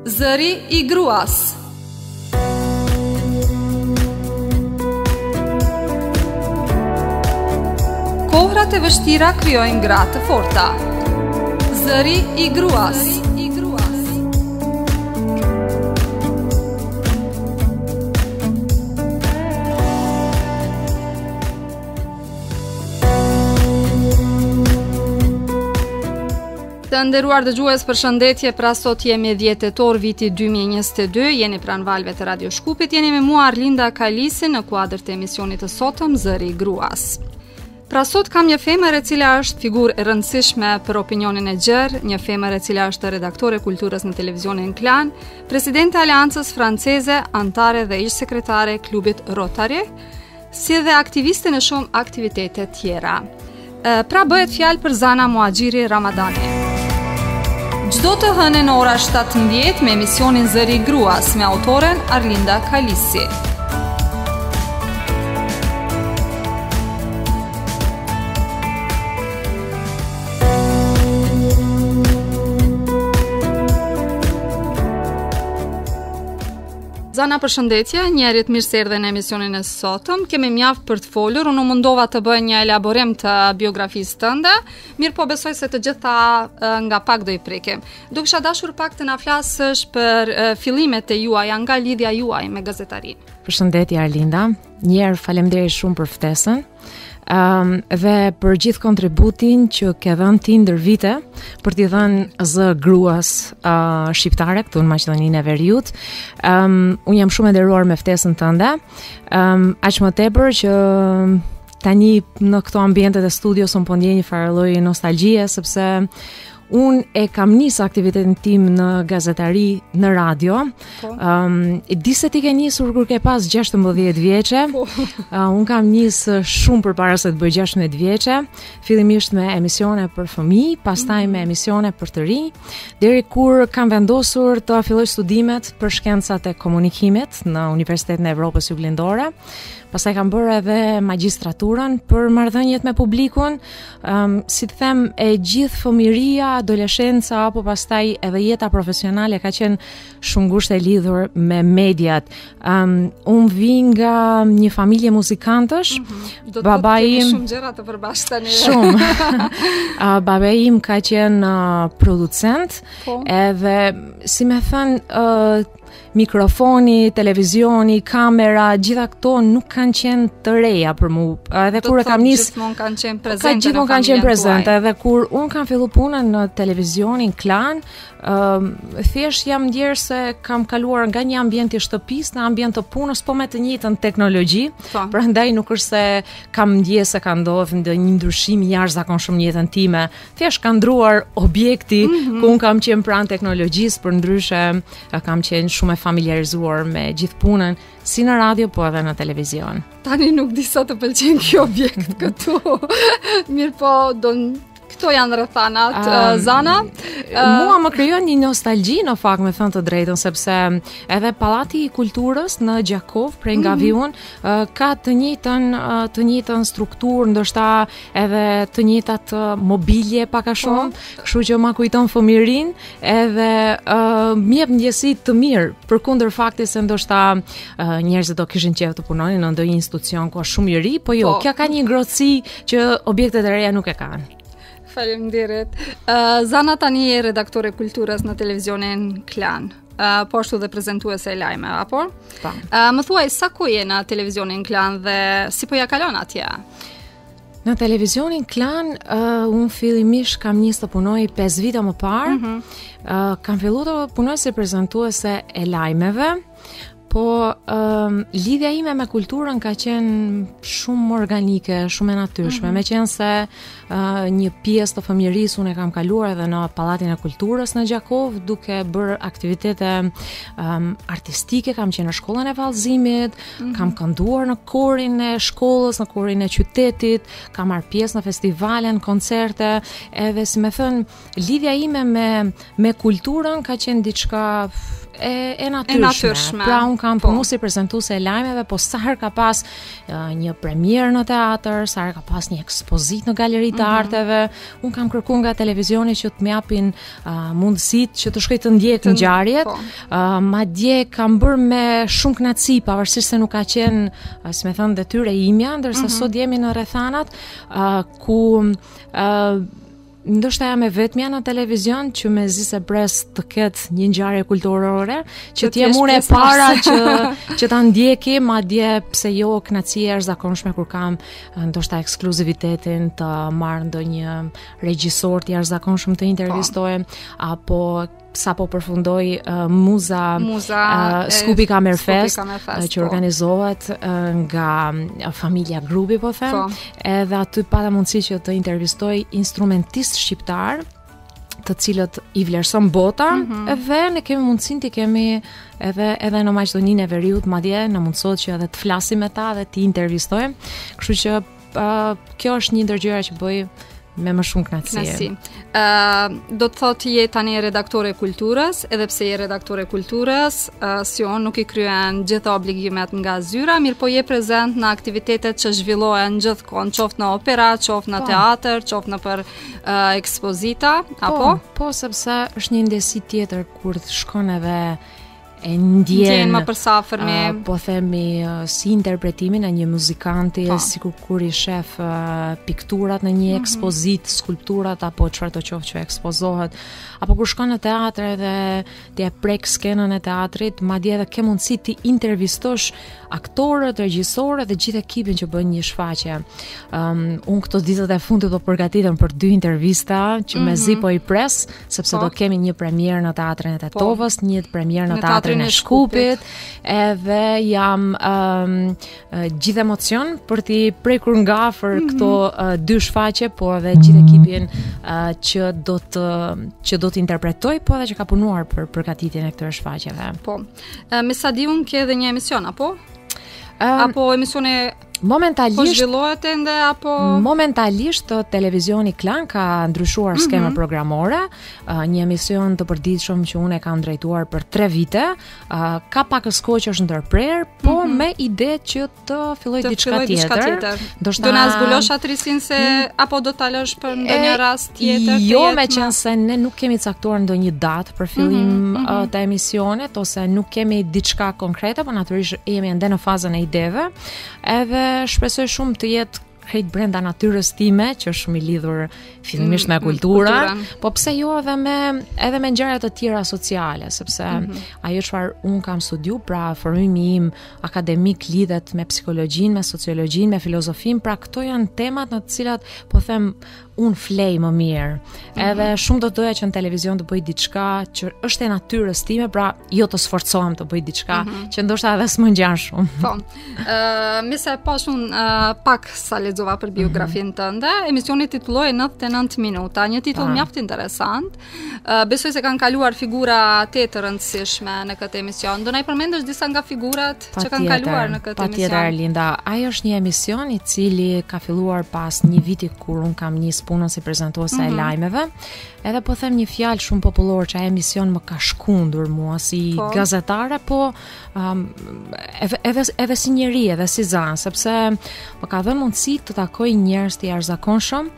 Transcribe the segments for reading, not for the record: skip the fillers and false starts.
Zëri I gruas. Kohrat e vështira krijojnë gra të forta. Zëri I gruas. Të nderuar dëgjues, përshëndetje. Pra sot jemi 10 tetor viti 2022, jeni pranë valve të Radio Shkupit, jeni me mua Arlinda Kalisi në kuadër të emisionit të sotëm Zëri I gruas. Pra sot kam një femër e cila është figurë e rëndësishme për opinionin e gjerë, një femër e cila është redaktore kulturës në televizionin Klan, presidente e Aleancës Franceze, antare dhe ish sekretare e klubit Rotary, si dhe aktiviste në shumë aktivitete tjera. Pra bëhet fjalë për Zana Muhaxhiri Ramadani. Çdo të hënë në ora 17 me emisionin Zëri I gruas me autoren Arlinda Kalisi. Zana, përshëndetje, njerit mirë se erdhe në emisionin e sotëm. Kemi mjaft për të folur, unë mundova të bëj një elaborim të biografisë tënde, mirë po besoj se të gjitha nga pak do I prekim. Do kisha dashur pak të na flasësh për fillimet e juaja, nga lidhja juaj me gazetarinë. Përshëndetje Arlinda, njerë faleminderit shumë për ftesën. Dhe për gjithë kontributin që ke dhënë ti ndër vite për t'i dhënë zë gruas shqiptare këtu në Maqedoninë e Veriut. Unë jam shumë e nderuar me ftesën tënde, aq më tepër që tani në këto ambientet e studios unë po ndjej një farë lloj nostalgjie, sepse unë e kam nisë aktivitetin tim në gazetari në radio. Di se ti ke nisur kur ke pas 16 vjeçe. Unë kam nisë shumë përpara se të bëj 16 vjeçe, fillimisht me emisione për fëmijë, pastaj me emisione për të rinj, deri kur kam vendosur të filloj studimet për shkencat e komunikimit në Universitetin e Evropës Juglindore. Pastaj kam bërë edhe magjistraturën për marrëdhëniet me publikun, si të them, e gjithë fëmiria, adoleshenca apo pastaj edhe jeta profesionale ka qenë shumë ngushtë e lidhur me mediat. Unë vi nga një familje muzikantësh. Baba im shumë gjëra të përbashkëta tani. Shumë. Baba im ka qenë producent, edhe si më thënë mikrofoni, televizioni, kamera, gjitha këto nuk kanë qenë të reja për mua. Edhe kur e kam nisë, gjithmonë kanë qenë prezente. Gjithmonë kanë qenë prezente. Edhe kur unë kam filluar punën në televizionin Klan, thjesht jam ndjerë se kam kaluar nga një ambient I shtëpisë në ambient të punës, po me të njëjtën teknologji. Prandaj nuk është se kam ndjesë se ka ndodhur ndonjë ndryshim I jashtëzakonshëm në jetën time. Thjesht ka ndruar objekti ku unë kam qenë pranë teknologjisë, përndryshe kam qenë shumë e familiarizuar me gjithë punën, si në radio, po edhe në televizion. Tani nuk di sa të pëlqen kjo objekt këtu. Mirë po, këto janë rrethanat, Zana. Mua më krijon një nostalgji në fakt, me thënë të drejtën, sepse edhe Pallati I Kulturës në Gjakov, prej nga viun, ka të njëjtën strukturë, ndoshta edhe të njëjtat mobilje pak a shumë, kështu që ma kujton fëmijërinë, edhe më jep ndjesi të mirë, përkundër faktit se ndoshta njerëzit do kishin qejf të punonin në ndonjë institucion ku është shumë I ri, po jo, kjo ka një ngrohtësi që objektet e reja nuk e kanë. Faleminderit. Zana tani je redaktore kulturës në televizionin Klan, po ashtu dhe prezantuese e lajme, apo? Po. Më thuaj sa ku je në televizionin Klan dhe si po ja kalon atje? Në televizionin Klan, unë fillimisht kam nisë të punoj 5 vite më parë. Kam filluar të punoj si prezantuese e lajmeve, po lidhja ime me kulturën ka qenë shumë organike, shumë e natyrshme, me qenë se një pjesë të fëmijërisë unë e kam kaluar edhe në Pallatin e Kulturës në Gjakov, duke bërë aktivitete artistike, kam qenë në shkollën e vallëzimit, kam kënduar në korin e shkollës, në korin e qytetit, kam marrë pjesë në festivale, në koncerte, edhe si më thënë, lidhja ime me kulturën ka qenë diçka e natyrshme. natyrshme. Pra unë kam punu si prezantuese e lajmeve, po sa herë ka pas një premierë në teatr, sa herë ka pas një ekspozitë në galeri të arteve, un kam kërkuar nga televizioni që të më japin mundësitë që të shkoj të ndjek ngjarjet. Madje kam bërë me shumë kënaqësi, pavarësisht se nuk ka qenë, si më thënë, detyrë e imja, ndërsa sot jemi në rrethanat ku ndoshta jam e vetmja në televizion që mezi se pres të ketë një ngjarje kulturore, që të jem unë e para që ta ndjeki, madje pse jo kënaqësi e jashtëzakonshme kur kam ndoshta ekskluzivitetin të marr ndonjë regjisor të jashtëzakonshëm të intervistoj, apo sapo përfundoi Muza Skupi Kamerfest që organizohet nga familja Grupi, po them, edhe aty pata mundësi që të intervistoj instrumentistë shqiptar, të cilët i vlerëson bota, dhe ne kemi mundësinë të kemi edhe në Maqedoninë e Veriut, madje na mundësohet që edhe të flasim me ta dhe të intervistojmë. Kështu që kjo është një ndër gjërat që bëj me më shumë kënaqësi. Do të thotë je tani redaktore e kulturës, edhe pse je redaktore e kulturës, si unë nuk i kryen gjitha obligimet nga zyra, mirë po je prezent në aktivitetet që zhvillohen gjithkohë, qoftë në opera, qoftë në teatr, qoftë në për ekspozita, apo? Po, sepse është një ndjesi tjetër kur të shkon edhe e ndjen më përsafermi, po themi si interpretimin e një muzikanti, sikur kur i shef pikturat në një ekspozitë, skulpturat apo çfarë do qoftë që ekspozohet, apo kur shkon në teatr dhe ti e prek skenën e teatrit, madje edhe ke mundësi ti intervistosh aktorët, regjisorët dhe gjithë ekipin që bën një shfaqje. Unë këto ditët e fundit do përgatitem për 2 intervista që mezi po i pres, sepse do kemi një premierë në teatrin e Tetovës, një premierë në teatrin e Shkupit, edhe jam gjithë emocion për t'i prekur nga afër këto 2 shfaqje, po edhe gjithë ekipin që do të interpretoj, po edhe që ka punuar për përgatitjen e këtyre shfaqjeve. Po. Me sa di unë ke edhe një emision, apo? Apo emisione momentalisht po zhvillohet ende, apo momentalisht televizioni Klan ka ndryshuar skemën programore, një emision të përditshëm që unë e kam drejtuar për 3 vite, ka pak kohë që është ndërprer, po me ide që të filloj diçka tjetër. Do na zbulosh atrisin se apo do ta lësh për ndonjë rast tjetër? Jo, meqense ne nuk kemi caktuar ndonjë datë për fillim të emisionit, ose nuk kemi diçka konkrete, por natyrisht jemi ende në fazën e ideve, edhe shpresoj shumë të jetë krejt brenda natyrës time, që është shumë i lidhur fillimisht me kulturën, po pse jo edhe me ngjarje të tjera sociale, sepse ajo çfarë un kam studiu, pra formimi im akademik lidhet me psikologjinë, me sociologjinë, me filozofinë, pra këto janë temat në të cilat po them unë flej më mirë. Edhe shumë do doja që në televizion të bëj diçka që është e natyrës time, pra jo të sforcohem të bëj diçka që ndoshta edhe s'më ngjan shumë. Po. Me sa pash unë pak sa lexova për biografinë tënde, emisioni titullohej 99 minuta, një titull mjaft interesant. Besoj se kanë kaluar figura të rëndësishme në këtë emision. Do na i përmendësh disa nga figurat që kanë kaluar në këtë emision? Patjetër, Linda. Ai është një emision i cili ka filluar pas një viti kur un kam nis punën si prezantuese e lajmeve, edhe po them një fjalë shumë popullore që ai emision më ka shkundur mua si gazetare, po edhe si njeri, edhe si zan, sepse më ka dhënë mundësi të takoj njerëz të jashtëzakonshëm,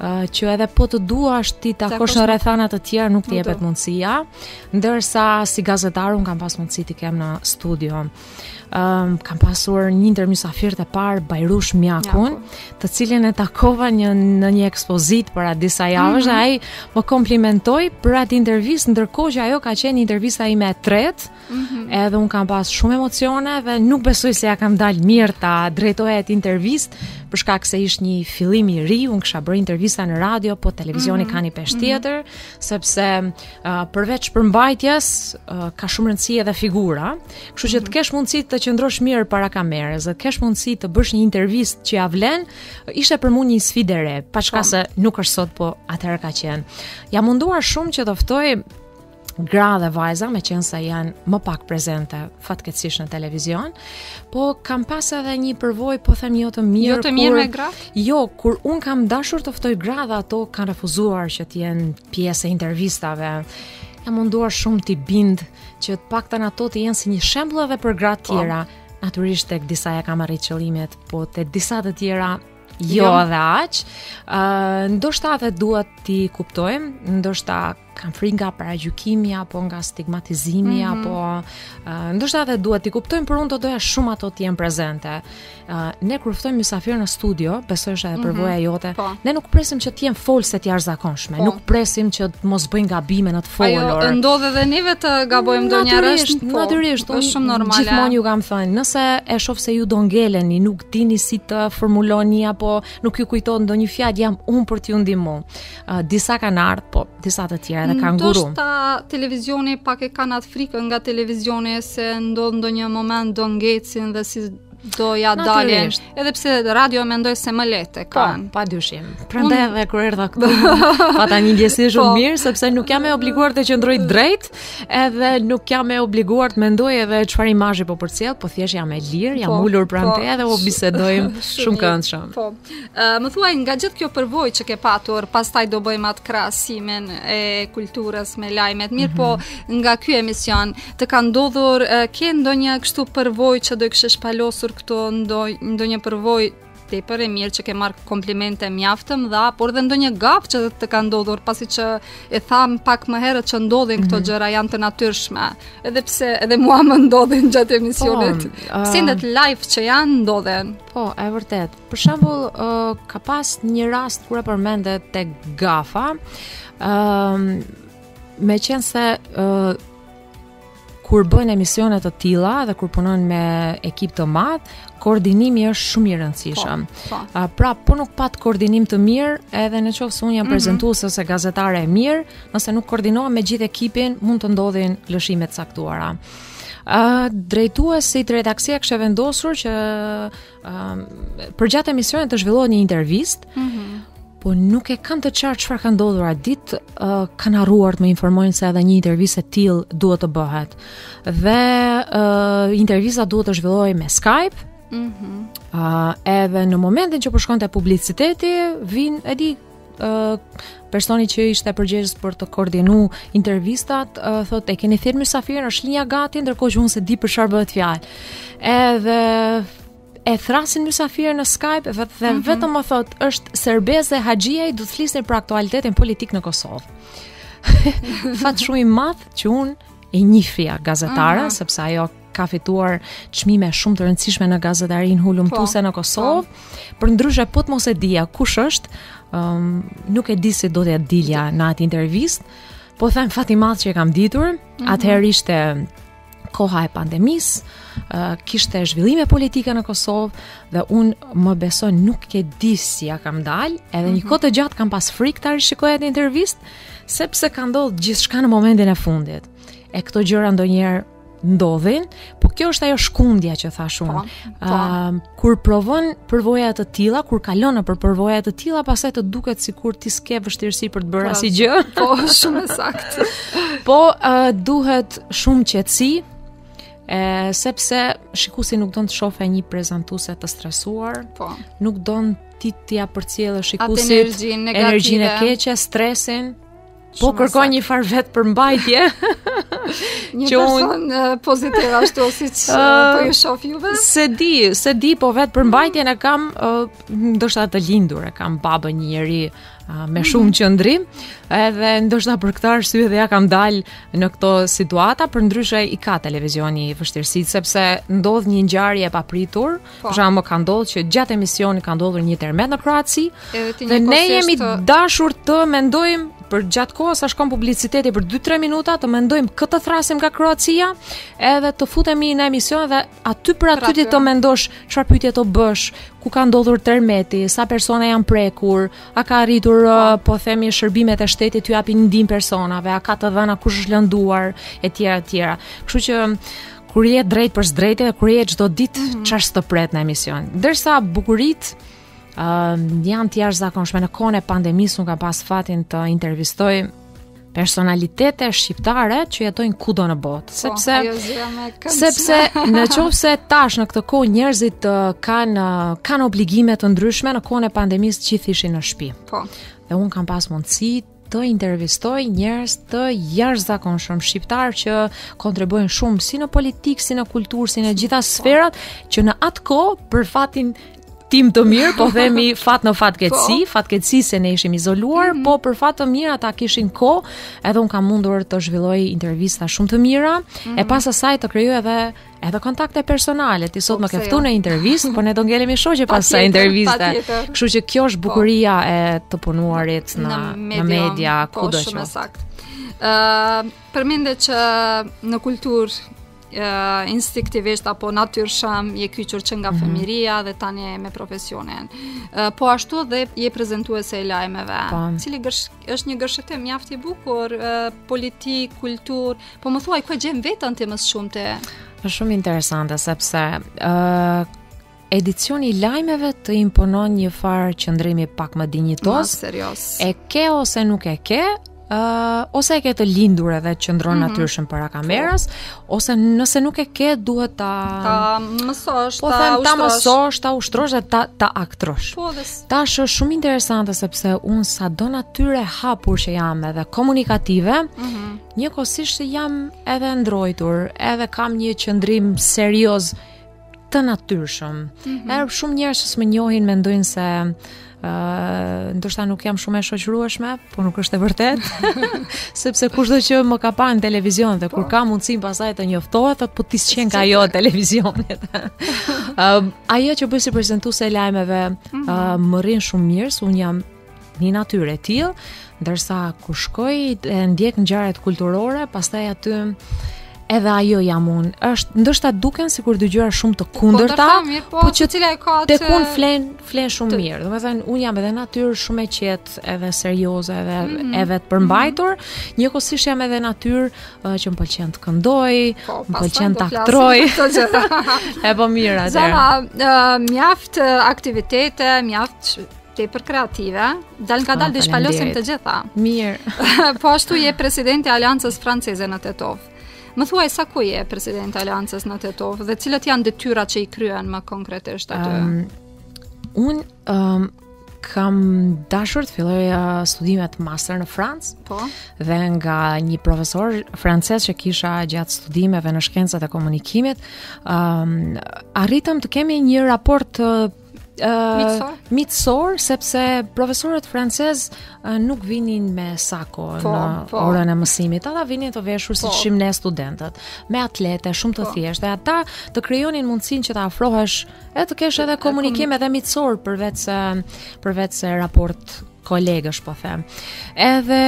që edhe po të duash ti takosh në rrethana të tjera nuk t'i jepet mundësia, ndërsa si gazetar un kam pas mundësi të kem në studio. Kam pasur një ndër mysafirët e parë, Bajrush Mjakun, të cilin e takova në një ekspozitë para disa javësh, dhe ai më komplimentoi për atë intervistë, ndërkohë që ajo ka qenë intervista ime e tretë, edhe un kam pas shumë emocione dhe nuk besoj se ja kam dalë mirë ta drejtoja atë intervistë, për shkak se ishte një fillim i ri, un kisha bërë intervista në radio, po televizioni ka një peshë tjetër, sepse përveç përmbajtjes ka shumë rëndësi edhe figura, kështu që të kesh mundësi të qëndrosh mirë para kamerës, dhe të kesh mundësi të bësh një intervistë që ja vlen, ishte për mua një sfidë e re, paçka se nuk është sot, po atëherë ka qenë. Ja munduar shumë që të ftoj gra dhe vajza, me qenë se janë më pak prezente fatkeqësisht në televizion, po kam pas edhe një përvojë, po them jo të mirë. Jo të mirë me gra? Jo, kur un kam dashur të ftoj gra dhe ato kanë refuzuar që të jenë pjesë e intervistave. jam munduar shumë t'i bind që të paktën ato të jenë si një shembull edhe për gratë tjera. Natyrisht tek disa ja kam arrit qëllimet, po tek disa të tjera jo edhe aq. Ndoshta edhe duhet t'i kuptojmë, ndoshta kanë frikë nga paragjykimi apo nga stigmatizimi apo ndoshta edhe duhet t'i kuptojmë, por unë do doja shumë ato të jenë prezente. Ne kur ftojmë mysafir në studio, besoj është edhe përvoja jote, ne nuk presim që të jenë folse të jashtëzakonshme, nuk presim që të mos bëjnë gabime në të folur. Ajo ndodh edhe neve të gabojmë ndonjëherë, natyrisht, është shumë normale. Gjithmonë ju kam thënë, nëse e shoh se ju do ngeleni, nuk dini si të formuloni apo nuk ju kujtohet ndonjë fjalë, jam unë për t'ju ndihmuar. Disa kanë ardhur, po disa të tjera edhe kanë guru. Ndoshta televizioni pak e kanë atë frikën nga televizioni se ndodh ndonjë moment do ngecin dhe si do ja dalin. Edhe pse radio mendoj se më lehtë kanë. Po, padyshim. Prandaj edhe kur erdha këtu, pata një ndjesi shumë mirë, sepse nuk jam e obliguar të qëndroj drejt, edhe nuk jam e obliguar të mendoj edhe çfarë imazhi po përcjell, po thjesht jam e lirë, jam ulur pranë te dhe po bisedojmë shumë këndshëm. Po. Më thuaj nga gjithë kjo përvojë që ke patur, pastaj do bëjmë atë krahasimin e kulturës me lajmet. Mirë, po nga ky emision të ka ndodhur ke ndonjë kështu përvojë që do e kishe shpalosur këto ndonjë përvojë tepër e mirë që ke marrë komplimente mjaft të mëdha, por dhe ndonjë gap që të ka ndodhur, pasi që e tham pak më herët që ndodhin këto gjëra janë të natyrshme, edhe pse edhe mua më ndodhin gjatë emisionit. Sendet live që janë ndodhen. Po, e vërtet. Për shembull, ka pas një rast kur e përmendet tek gafa, meqense kur bëjnë emisionet të tilla dhe kur punojnë me ekip të madh, koordinimi është shumë i rëndësishëm. Pra, po nuk pat koordinim të mirë, edhe nëse unë jam prezantuese ose gazetare e mirë, nëse nuk koordinohem me gjithë ekipin, mund të ndodhin lëshime të caktuara. Drejtuesi i redaksia kishte vendosur që përgjatë emisionit të zhvillohet një intervistë. Po nuk e kam të qartë çfarë ka ndodhur atë ditë, kanë harruar të më informojnë se edhe një intervistë e tillë duhet të bëhet. Dhe intervista duhet të zhvillohej me Skype. Edhe në momentin që po shkonte publiciteti, personi që ishte përgjegjës për të koordinuar intervistat, thotë e keni thirrur mysafirin, është linja gati, ndërkohë që unë se di për çfarë bëhet fjalë. Edhe e thrasin mysafirën në Skype dhe vetëm më thot është Serbeze Haxhiaj do të flisë për aktualitetin politik në Kosovë. Fat shumë i madh që unë e njihja gazetare, sepse ajo ka fituar çmime shumë të rëndësishme në gazetarinë hulumtuese në Kosovë. Përndryshe po të mos e dija kush është, nuk e di se do t'ja dilja në atë intervistë, po them fat i madh që e kam ditur. Atëherë ishte koha e pandemisë, kishte zhvillime politike në Kosovë dhe unë më besoj nuk e di si ja kam dalë, edhe një kohë të gjatë kam pas frikë ta rishikoja atë intervistë, sepse ka ndodhur gjithçka në momentin e fundit. E këto gjëra ndonjëherë ndodhin, po kjo është ajo shkundja që thash unë. Kur provon përvoja të tilla, kur kalon nëpër përvoja të tilla, pastaj të duket sikur ti s'ke vështirësi për të bërë asgjë. Po, shumë saktë. Po duhet shumë qetësi, sepse shikuesi nuk don të shohë një prezantuese të stresuar, nuk don ti t'ia përcjellë shikuesit energjinë e keqe, stresin. Po kërkoj një farë vetë përmbajtje. Një person pozitiv ashtu siç po ju shoh juve? Se di, po vetë përmbajtjen e kam ndoshta të lindur, e kam babën një njeri me shumë qëndrim, edhe ndoshta për këtë arsye dhe ja kam dalë në këto situata, përndryshe i ka televizioni vështirësitë, sepse ndodh një ngjarje e papritur, për shembull ka ndodhur që gjatë emisionit ka ndodhur një tërmet në Kroaci, dhe ne jemi dashur të mendojmë për gjatë kohës sa shkon publiciteti për 2-3 minuta të mendojmë këtë thrasim nga Kroacia, edhe të futemi në emision dhe aty për aty të mendosh çfarë pyetje të bësh, ku ka ndodhur tërmeti, sa persona janë prekur, a ka arritur po themi shërbimet e shtetit t'u japin ndihmë personave, a ka të dhëna kush është lënduar etj. Kështu që kur je drejt për drejtë dhe kur je çdo ditë çfarë s'të pret në emision. Ndërsa bukuritë janë të jashtëzakonshme. Në kohën e pandemisë unë kam pas fatin të intervistoj personalitete shqiptare që jetojnë kudo në botë, sepse në qoftë se tash në këtë kohë njerëzit kanë obligime të ndryshme, në kohën e pandemisë gjithë ishin në shtëpi. Dhe unë kam pas mundësi të intervistoj njerëz të jashtëzakonshëm shqiptar që kontribuojnë shumë si në politikë, si në kulturë, si në gjitha sferat, që në atë kohë për fatin tim të mirë, po themi fat në fatkeqësi se ne ishim izoluar, po për fat të mirë ata kishin kohë, edhe un kam mundur të zhvilloj intervista shumë të mira, e pas asaj të krijoj edhe kontakte personale. Ti sot më ke ftuar në intervistë, po ne do ngelemi shoqe pas asaj interviste. Kështu që kjo është bukuria e të punuarit në media, kudo që. Shumë saktë. Përmendet që në kulturë instinktivisht apo natyrshëm je kyçur që nga fëmiria dhe tani me profesionin. Po ashtu dhe je prezantuese e lajmeve, cili është një gërshëtim mjaft i bukur, politik, kulturë, po më thuaj ku gjen veten ti më shumë te? Është shumë interesante sepse edicioni i lajmeve të imponon një farë qëndrimi pak më dinjitos. Serios. E ke ose nuk e ke? Ose e ke të lindur edhe qëndron natyrshëm para kamerës, ose nëse nuk e ke duhet ta mësosh, ta ushtrosh dhe ta aktrosh. Tash është shumë interesante sepse unë sa do natyre hapur që jam edhe komunikative, njëkohësisht jam edhe ndrojtur, edhe kam një qëndrim serioz të natyrshëm. Edhe shumë njerëz që më njohin mendojnë se ndoshta nuk jam shumë e shoqërueshme, por nuk është e vërtet. Sepse kushdo që më ka parë në televizion dhe kur ka mundësinë pasaj të njoftohet, thotë po ti s'qen ka ajo televizionit. Ajo që bëj si prezantuese e lajmeve më rrin shumë mirë, se un jam një natyrë e tillë, ndërsa kur shkoj e ndjek ngjarjet kulturore, pastaj aty edhe ajo jam unë. Është ndoshta duken sikur dy gjëra shumë të kundërta, po që cila e ka tek unë flen shumë mirë. Domethënë unë jam edhe natyrë shumë e qetë, edhe serioze, edhe të përmbajtur. Njëkohësisht jam edhe natyrë që më pëlqen të këndoj, më pëlqen të aktroj. E po mirë atë. Zana, mjaft aktivitete, mjaft tepër kreative, dal nga dal di shpalosim të gjitha. Mirë. Po ashtu je presidenti i Aleancës Franceze në Tetov. Më thuaj sa ku je presidenti i Aleancës në Tetov dhe cilat janë detyrat që i kryen më konkretisht aty? Unë kam dashur të filloj studimet master në Francë. Po. Dhe nga një profesor francez që kisha gjatë studimeve në shkencat e komunikimit, arritëm të kemi një raport mitësor, sepse profesorët francez nuk vinin me sako në orën e mësimit, ata vinin të veshur si shim ne studentët, me atlete shumë të thjeshtë, dhe ata të krijonin mundësinë që të afrohesh e të kesh edhe komunikim edhe mitësor përveç se raport kolegësh, po them. Edhe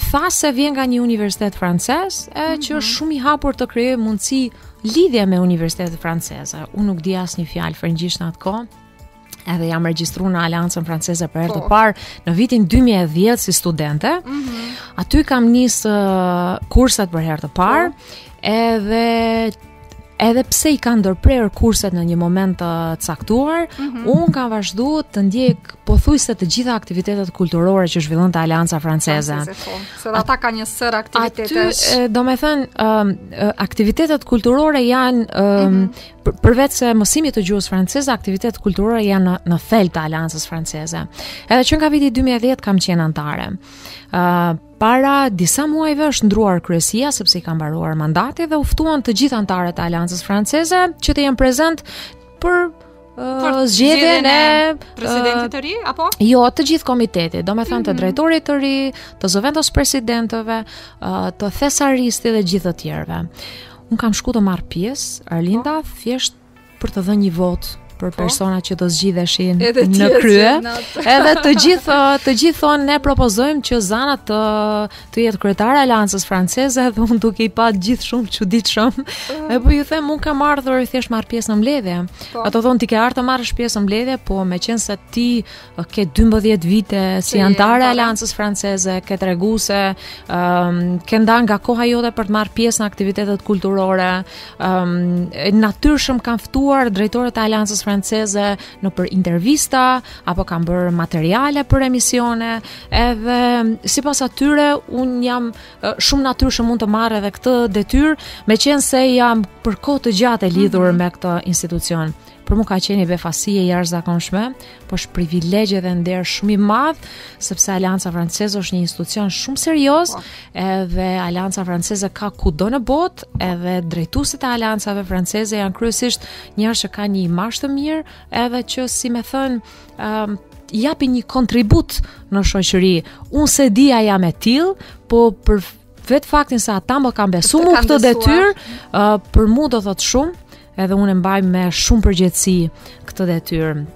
tha se vjen nga një universitet francez, që është shumë i hapur të krijojë mundësi lidhje me universitetet franceze. Unë nuk di asnjë fjalë frëngjisht në atë kohë. Edhe jam regjistruar në Aleancën Franceze për herë të parë në vitin 2010 si studente. Aty kam nisë kurset për herë të parë, edhe pse i kanë ndërprerë kurset në një moment të caktuar, unë kam vazhduar të ndjek pothuajse të gjitha aktivitetet kulturore që zhvillonte Aleanca Franceze. Se ata kanë një sër aktivitetesh. Aty, domethënë, aktivitetet kulturore janë përveç se mësimit të gjuhës franceze, aktivitetet kulturore janë në thelb të Aleancës Franceze. Edhe që nga viti 2010 kam qenë antare. Para disa muajve është ndruar kryesia sepse i ka mbaruar mandati dhe u ftuan të gjithë anëtarët e Aleancës Franceze që të jenë prezent për zgjedhjen e presidentit të ri apo? Jo, të gjithë komitetit, domethënë të drejtorit të ri, të zëvendës presidentëve, të thesaristit dhe gjithë të tjerëve. Unë kam shku të marr pjesë, Arlinda, thjesht për të dhënë një votë për persona që do zgjidheshin në krye. Edhe të gjithë thonë ne propozojmë që Zana të jetë kryetare e Aleancës Franceze, dhe unë duke i pa gjithë shumë çuditshëm. E po ju them, unë kam ardhur thjesht marr pjesë në mbledhje. Ato thonë ti ke ardhur të marrësh pjesë në mbledhje, po meqense ti ke 12 vite si antare e Aleancës Franceze, ke treguese, ke ndarë nga koha jote për të marrë pjesë në aktivitetet kulturore, natyrshëm kanë ftuar drejtorët e Aleancës Franceze në për intervista, apo kanë bërë materiale për emisione, edhe sipas atyre unë jam shumë natyrshëm mund të marr edhe këtë detyrë, meqense jam për kohë të gjatë e lidhur me këtë institucion. për mua ka qenë një befasi e jashtëzakonshme, po është privilegj dhe nder shumë i madh, sepse Alianca Franceze është një institucion shumë serioz, edhe Alianca Franceze ka kudo në botë, edhe drejtuesit e Aliancave Franceze janë kryesisht njerëz që kanë një imazh të mirë, edhe që si më thën japi një kontribut në shoqëri. Unë se dia jam e tillë, po për vetë faktin se ata më kanë besuar mu këtë detyrë, për mua do thot shumë, edhe unë e mbaj me shumë përgjegjësi këtë detyrë.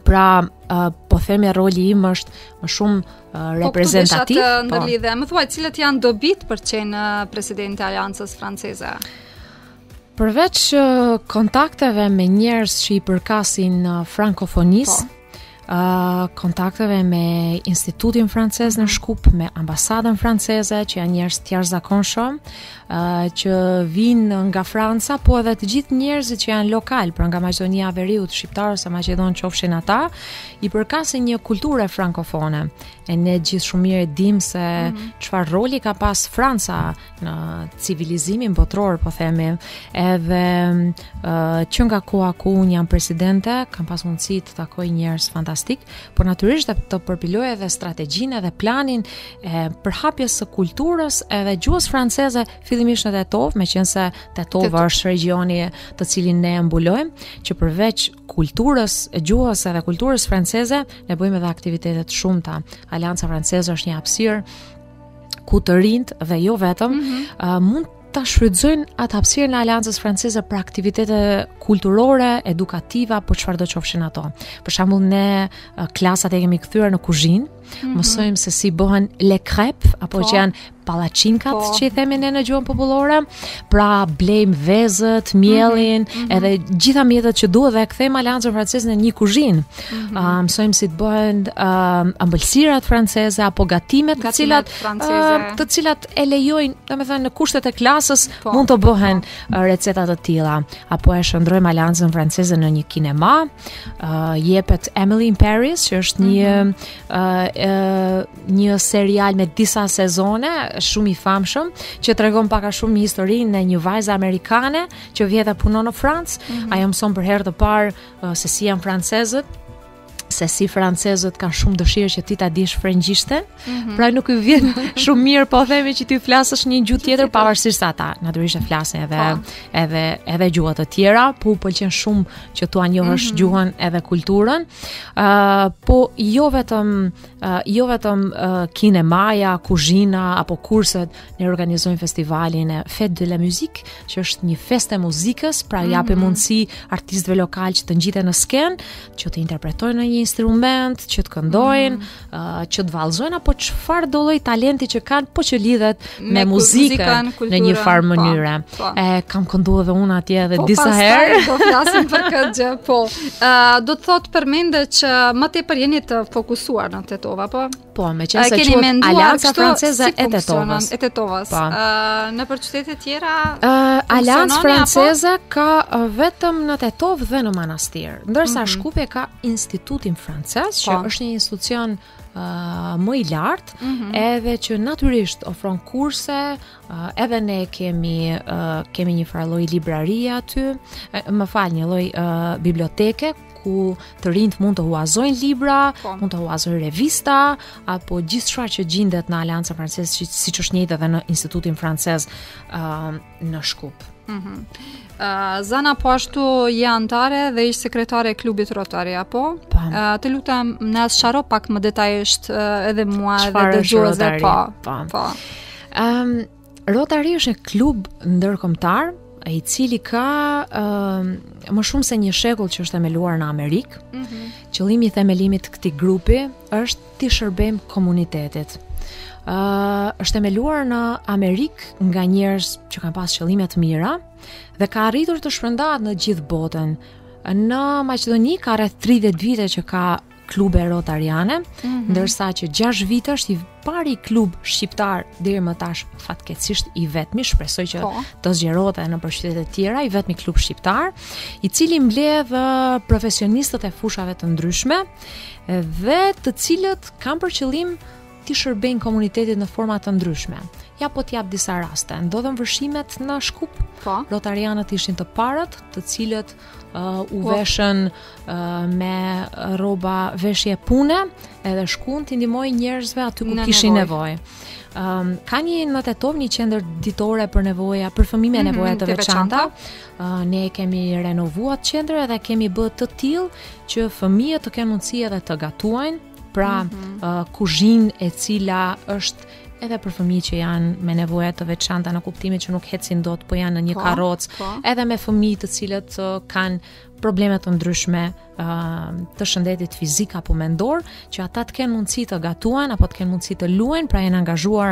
Pra, po themi roli im është më shumë reprezentativ. Po, këtu ndërlidhe. Më thuaj, cilët janë dobit për qenë presidenti e Aliancës Franceze? Përveç kontakteve me njerëz që i përkasin frankofonisë, kontakteve me Institutin Francez në Shkup, me ambasadën franceze, që janë njerëz të jashtëzakonshëm, që vinë nga Franca, po edhe të gjithë njerëzit që janë lokal, pra nga Maqedonia e Veriut, shqiptarë ose maqedonë qofshin ata, i përkasin një kulturë frankofone. E ne gjithë shumë mirë dim se çfarë roli ka pas Franca në civilizimin botror, po themi, edhe që nga koha ku unë jam presidente, kam pas mundësi të takoj njerëz fantastik, por natyrisht të përpiloj edhe strategjinë edhe planin e përhapjes së kulturës edhe gjuhës franceze fillimisht në Tetov, meqense Tetov është regioni të cilin ne mbulojmë, që përveç kulturës, gjuhës edhe kulturës franceze, ne bëjmë edhe aktivitete të shumta. Alianca Franceze është një hapësirë ku të rinjt dhe jo vetëm mund ta shfrytëzojnë atë hapësirën e Aliancës Franceze për aktivitete kulturore, edukativa, po çfarë do qofshin ato. Për shembull, ne klasat e kemi kthyer në kuzhinë, mësojmë se si bëhen le crêpes, apo që janë pallachinkat, që i themi ne në gjuhën popullore, pra blejmë vezët, mielin, edhe gjitha mjetet që duhet dhe kthejmë Aliancën Franceze në një kuzhinë. Mësojmë si të bëhen ëmbëlsirat franceze apo gatimet të cilat e lejojnë, domethënë në kushtet e klasës mund të bëhen receta të tilla. Apo e shndrojmë Aliancën Franceze në një kinema, jepet Emily in Paris, që është një serial me disa sezone, shumë i famshëm, që tregon pak a shumë historinë e një vajze amerikane që vjen dhe punon në Francë. Ajo mëson për herë të parë se si janë francezët, se si francezët kanë shumë dëshirë që ti ta dish frëngjishten, pra nuk i vjen shumë mirë po themi që ti flasësh një gjuhë tjetër pavarësisht se ata natyrisht e flasin edhe gjuha të tjera, po u pëlqen shumë që tu njohësh gjuhën edhe kulturën, po jo vetëm kinemaja, kuzhina apo kurset, ne organizojmë festivalin e Fête de la Musique, që është një festë e muzikës, pra japim mundësi artistëve lokal që të ngjiten në skenë, që të interpretojnë një instrument, që të këndojnë, që të vallëzojnë apo çfarë do lloj talenti që kanë, po që lidhet me muzikën në një farë mënyre. Kam kënduar edhe unë atje edhe disa herë. Po flasim për këtë gjë, po. Do të thotë përmende që më tepër jeni të fokusuar në Tetov, apo? Po, meqense quhet Alianca Franceze e Tetovës. E Tetovës. Në për qytete tjera Alianca Franceze ka vetëm në Tetov dhe në Manastir, ndërsa Shkupi ka Institutin Francez, që është një institucion më i lartë, edhe që natyrisht ofron kurse, edhe ne kemi një farë lloj librarie aty, një lloj biblioteke ku të rinjt mund të huazojnë libra, mund të huazojnë revista, apo gjithçka që gjendet në Aliancën Franceze, siç është njëjtë edhe në Institutin Francez në Shkup. Zana po ashtu je antare dhe ish sekretare e klubit Rotary, apo? Të lutem na sqaro pak më detajisht edhe mua edhe dëgjuesve, po. Rotary është një klub ndërkombëtar i cili ka më shumë se një shekull që është themeluar në Amerikë. Qëllimi i themelimit të këtij grupi është të shërbejmë komunitetit. Është themeluar në Amerikë nga njerëz që kanë pas qëllime të mira dhe ka arritur të shpërndahet në gjithë botën. Në Maqedoni ka rreth 30 vite që ka klube rotariane, ndërsa që 6 vite është i pari klub shqiptar deri më tash fatkeqësisht i vetmi, shpresoj që të zgjerohet në qytete të tjera, i vetmi klub shqiptar, i cili mbledh profesionistët e fushave të ndryshme dhe të cilët kanë për qëllim të shërbejnë komunitetit në forma të ndryshme. Ja po t'jap disa raste. Ndodhen vërshimet në Shkup, Po. Rotarianët ishin të parët, të cilët u veshën me rroba veshje pune, edhe shkuan t'i ndihmojnë njerëzve aty ku kishin nevojë. Ka në Tetov një qendër ditore për për fëmijë me nevoja të veçanta. Ne kemi renovuar qendrën dhe kemi bërë të tillë që fëmijët të kenë mundësi edhe të gatuajnë, pra kuzhinë e cila është edhe për fëmijë që janë me nevoja të veçanta në kuptimin që nuk ecin dot, po janë në një karrocë, edhe me fëmijë të cilët kanë probleme të ndryshme të shëndetit fizik apo mendor, që ata të kenë mundësi të gatuajnë apo të kenë mundësi të luajnë, pra janë angazhuar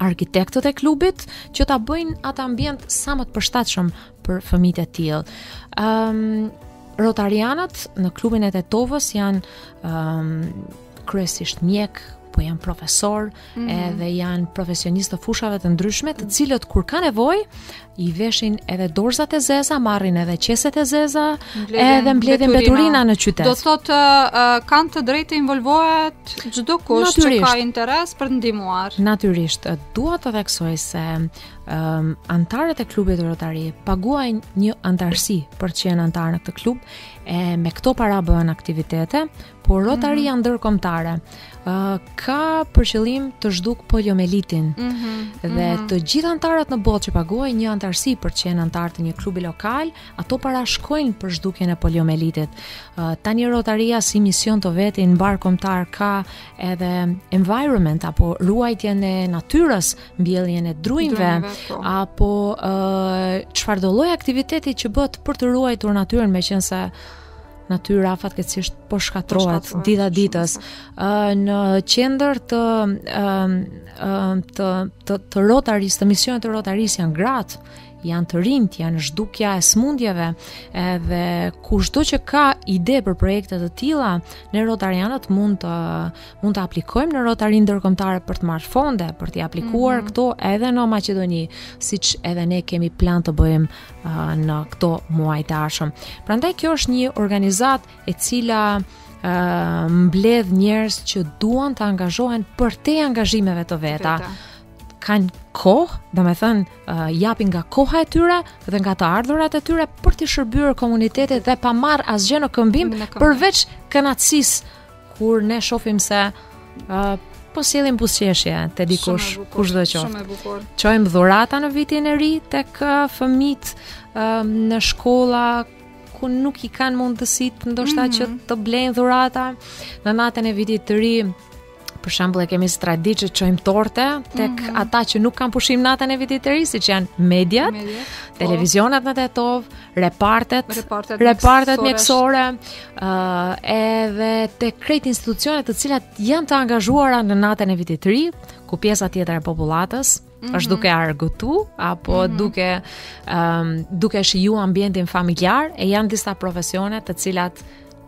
arkitektët e klubit që ta bëjnë atë ambient sa më të përshtatshëm për fëmijët e tillë. Rotarianët në klubin e Tetovës janë kryesisht mjek, po janë profesor, edhe janë profesionistë të fushave të ndryshme, të cilët kur ka nevojë i veshin edhe dorzat e zeza, marrin edhe qeset e zeza, edhe mbledhin veturina në qytet. Do thotë kanë të drejtë të involvohet çdo kush që ka interes për të ndihmuar. Natyrisht, dua të theksoj se antarët e klubit Rotari paguajnë një antarësi për të qenë antar në këtë klub, e me këto para bëhen aktivitete, por Rotaria ndërkombëtare ka për qëllim të zhduk poliomelitin dhe të gjithë antarët në botë që paguajnë një antarësi për të qenë antar të një klubi lokal, ato para shkojnë për zhdukjen e poliomelitit. Tani Rotaria si mision të vetë mbar kombëtar ka edhe environment apo ruajtjen e natyrës, mbjelljen e drujve, apo çfarëdo lloj aktiviteti që bëhet për të ruajtur natyrën, meqense natyra fatkeqësisht po shkatrohet dita ditës. Në qendër të Rotaris, të misionit të Rotaris janë gratë, janë të rinjt, janë zhdukja e smundjeve, edhe kushdo që ka ide për projekte të tilla, ne rotarianët mund të aplikojmë në Rotarin ndërkombëtare për të marrë fonde, për t'i aplikuar këto edhe në Maqedoni, siç edhe ne kemi plan të bëjmë në këto muaj të ardhshëm. Prandaj kjo është një organizatë e cila mbledh njerëz që duan të angazhohen përtej angazhimeve të veta. Kanë kohë, japin nga koha e tyre dhe nga të ardhurat e tyre për të shërbyer komunitetit dhe pa marrë asgjë në këmbim përveç kënaqësisë kur ne shohim se po sjellim buzëqeshje te dikush kushdo qoftë. Çojmë dhurata në vitin e ri tek fëmijët në shkolla ku nuk i kanë mundësitë ndoshta që të blejnë dhurata. Në natën e vitit të ri, për shembull, kemi si traditë që çojmë torte tek ata që nuk kanë pushim natën e vitit të ri, siç janë mediat, televizionat në Tetov, repartet mjekësore, edhe tek krejt institucionet të cilat janë të angazhuara në natën e vitit të ri, ku pjesa tjetër e popullatës është duke argëtu apo duke shiju ambientin familjar, e janë disa profesione të cilat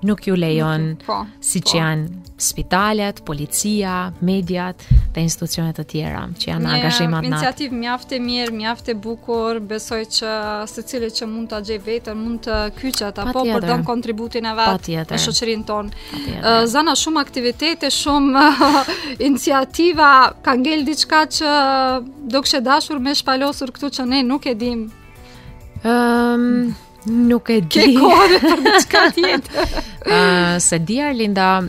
nuk ju lejon, siç janë spitalet, policia, mediat dhe institucionet të tjera që janë angazhimat natë. Një iniciativë mjaft e mirë, mjaft e bukur, besoj që secili që mund ta gjej veten, mund të kyçet apo për dhënë kontributin e vet në shoqërinë tonë. Zana, shumë aktivitete, shumë iniciativa, ka ngel diçka që do kishe dashur me shpalosur këtu që ne nuk e dim. Nuk e di. Ke kohë për diçka tjetër. Se di Arlinda,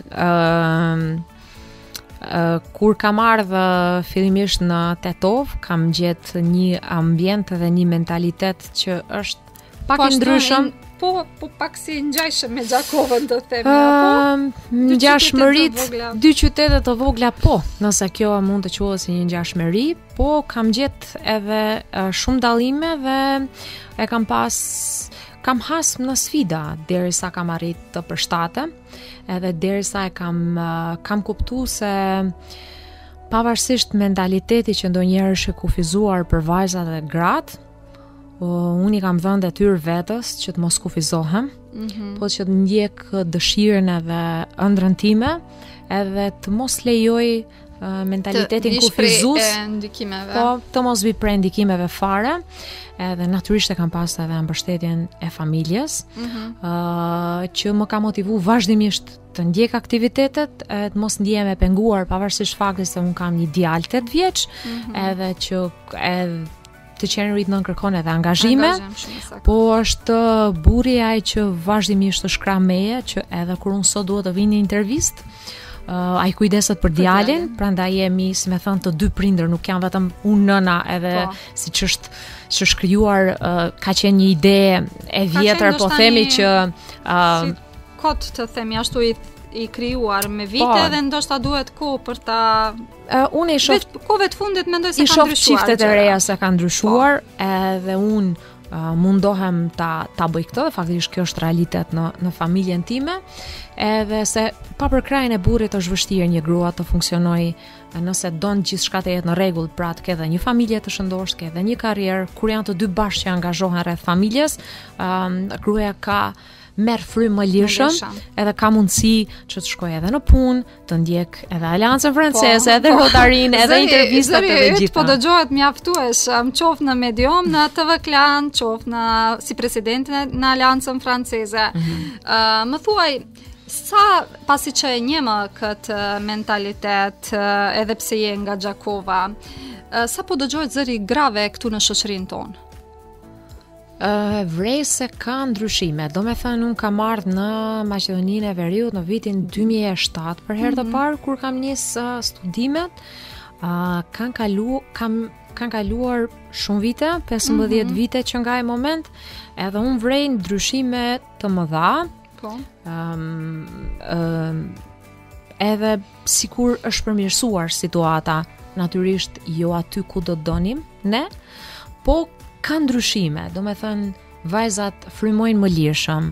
kur kam ardhur fillimisht në Tetov, kam gjetë një ambient dhe një mentalitet që është pak i ndryshëm. Po pak si ngjajshëm me Gjakovën, do të themi, apo? Ngjashmërit, dy qytete të vogla, po, nëse kjo mund të quhet si një ngjashmëri, po kam gjetë edhe shumë dallime dhe e kam has në sfida derisa kam arrit të përshtatem, edhe derisa kam kuptuar se pavarësisht mentaliteti që ndonjëherë është kufizuar për vajzat dhe gratë, unë i kam dhënë detyrë vetës që të mos kufizohem, po që të ndjek dëshirën edhe ëndrrën time, edhe të mos lejoj mentalitetin kufizues, po të mos vi prej ndikimeve fare, edhe natyrisht e kam pas edhe mbështetjen e familjes, që më ka motivu vazhdimisht të ndjek aktivitetet, të mos ndjehem e penguar pavarësisht faktit se unë kam një djalë 8 vjeç, edhe që të qenurit nën kërkon edhe angazhime, po është burri ai që vazhdimisht të shkra meje, që edhe kur unë sot duhet të vinë një intervistë, ai kujdeset për djalin, prandaj jemi, si më thënë, të dy prindër, nuk janë vetëm unë nëna, edhe siç është shkrijuar, ka qenë një ide e vjetër, po themi që si kot të themi ashtu i krijuar me vite dhe ndoshta duhet kohë për ta unë i shoh kohëve të fundit mendoj se ka ndryshuar. I shoh çiftet e reja se kanë ndryshuar, edhe unë mundohem ta bëj këtë, dhe faktikisht kjo është realitet në familjen time, edhe se pa për krajin e burrit është vështirë një grua të funksionojë nëse don gjithçka të jetë në rregull, pra të ketë një familje të shëndosh, të ketë një karrierë, kur janë të dy bashkë që angazhohen rreth familjes, gruaja merr frymë më lirshëm, edhe ka mundësi që të shkojë edhe në punë, të ndjek edhe Aleancën Franceze, edhe Rotarinë, edhe intervistat edhe gjitha. Po dëgjohet mjaftueshëm, qoftë në Medium, në TV Klan, qoftë si presidente në Aleancën Franceze. Më thuaj, sa pasi që e njeh këtë mentalitet, edhe pse je nga Gjakova, sa po dëgjohet zëri grave këtu në shoqërinë tonë? Vrej se ka ndryshime. Do me thënë, unë kam ardhë në Maqedoninë e Veriut në vitin 2007 për herë të parë, kur kam nisë studimet. Kanë kaluar shumë vite, 15 vite që nga ai moment, edhe unë vrej ndryshime të mëdha. Edhe sikur është përmirësuar situata, natyrisht jo aty ku do të donim ne, po ka ndryshime, do me thënë vajzat frymojnë më lirshëm.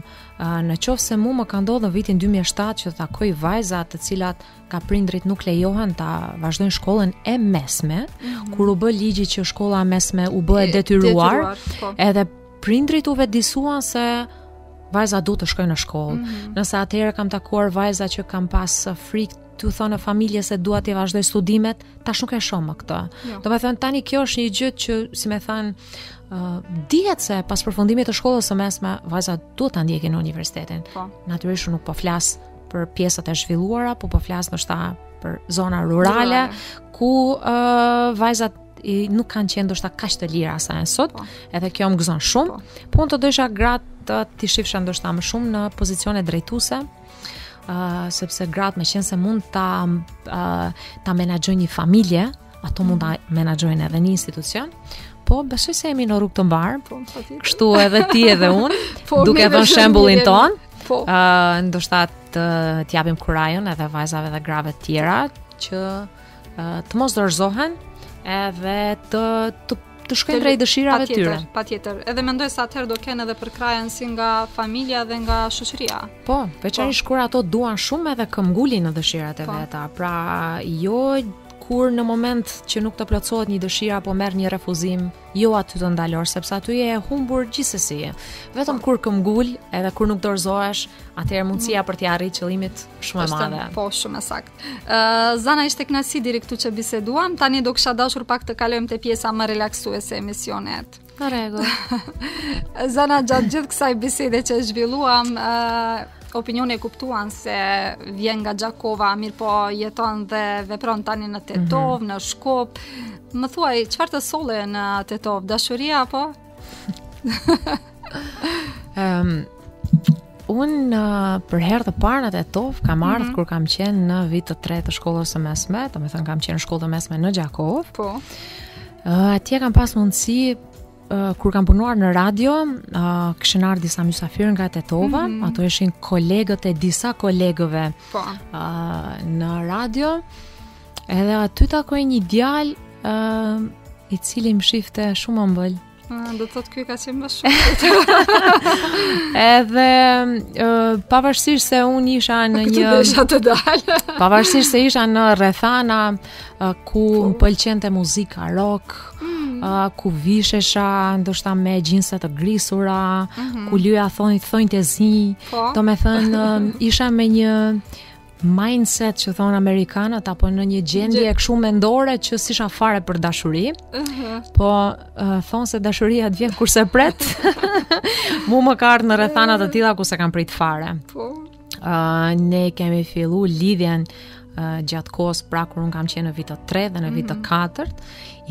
Në qoftë se mu më ka ndodhur në vitin 2007 që takoj vajza të cilat ka prindrit nuk lejohen ta vazhdojnë shkollën e mesme, kur u bë ligji që shkolla e mesme u bë e detyruar, edhe prindrit u vetëdijsuan se vajza duhet të shkojnë në shkollë. Nëse atëherë kam takuar vajza që kam pas frikë tu thonë familjes se dua të vazhdoj studimet, tash nuk e shoh më këtë. Do me thënë, tani kjo është një gjë që, si me thënë, dihet se pas përfundimit të shkollës së mesme, vajza duhet ta ndjekin në universitetin. Natyrisht nuk po flas për pjesët e zhvilluara, po flas ndoshta për zona rurale, ku vajzat nuk kanë qenë ndoshta kaq të lira sa janë sot, edhe kjo më gëzon shumë. Po unë të doja gratë të shifsha ndoshta më shumë në pozicione drejtuese, sepse gratë me qenë se mund ta menaxhojnë një familje, ato mund ta menaxhojnë edhe një institucion. Po besoj se jemi në rrugë të mbarë, kështu edhe ti edhe unë, duke dhënë shembullin ton, ndoshta të japim kurajën edhe vajzave dhe grave të tjera që të mos dorëzohen edhe të shkojnë drejt dëshirave të tyre. Patjetër. Edhe mendoj se atëherë do kenë edhe përkrajen si nga familja dhe nga shoqëria. Po, veçanërisht kur ato duan shumë edhe këmbgulin në dëshirat e veta. Pra, jo kur në moment që nuk të plotësohet një dëshirë apo merr një refuzim, jo aty të ndalor, sepse aty je humbur gjithsesi. Vetëm kur këmbgul, edhe kur nuk dorëzohesh, atëherë mundësia për të arritur qëllimit shumë e madhe. Po, shumë e saktë. Zana, ishte kënaqësi deri këtu që biseduam. Tani do kisha dashur pak të kalojmë te pjesa më relaksuese e emisionit. Në rregull. Zana, gjatë gjithë kësaj bisede që zhvilluam, opinioni e kuptuan se vjen nga Gjakova, mirë po jeton dhe vepron tani në Tetov, në Shkup. Më thuaj, çfarë të solle në Tetov? Dashuria apo? Unë për herë të parë në Tetov kam ardhur kur kam qenë në vit të tretë të shkollës së mesme, do të thënë kam qenë në shkollën e mesme në Gjakov. Po. Atje kam pas mundësi kur kam punuar në radio, kishin ardhur disa mysafirë nga Tetova, ato ishin kolegët e disa kolegëve në radio, edhe aty takoj një djalë i cili më shifte shumë ëmbël. Do të thotë ky ka qenë më shumë. Edhe pavarësisht se unë isha në pavarësisht se isha në rrethana ku më pëlqente muzika rock, ku vishesha ndoshta me gjinsa të grisura, ku lyja thonjtë zi, do me thënë isha me një mindset që thonë amerikanët, apo në një gjendje kështu mendore që s'isha fare për dashuri, po thonë se dashuria të vjen kur se pret, mu më ka ardhur në rrethana të tilla ku se kam prit fare. Ne kemi fillu lidhjen gjatë kohës, pra kur unë kam qenë në vitet 3 dhe në vitet 4,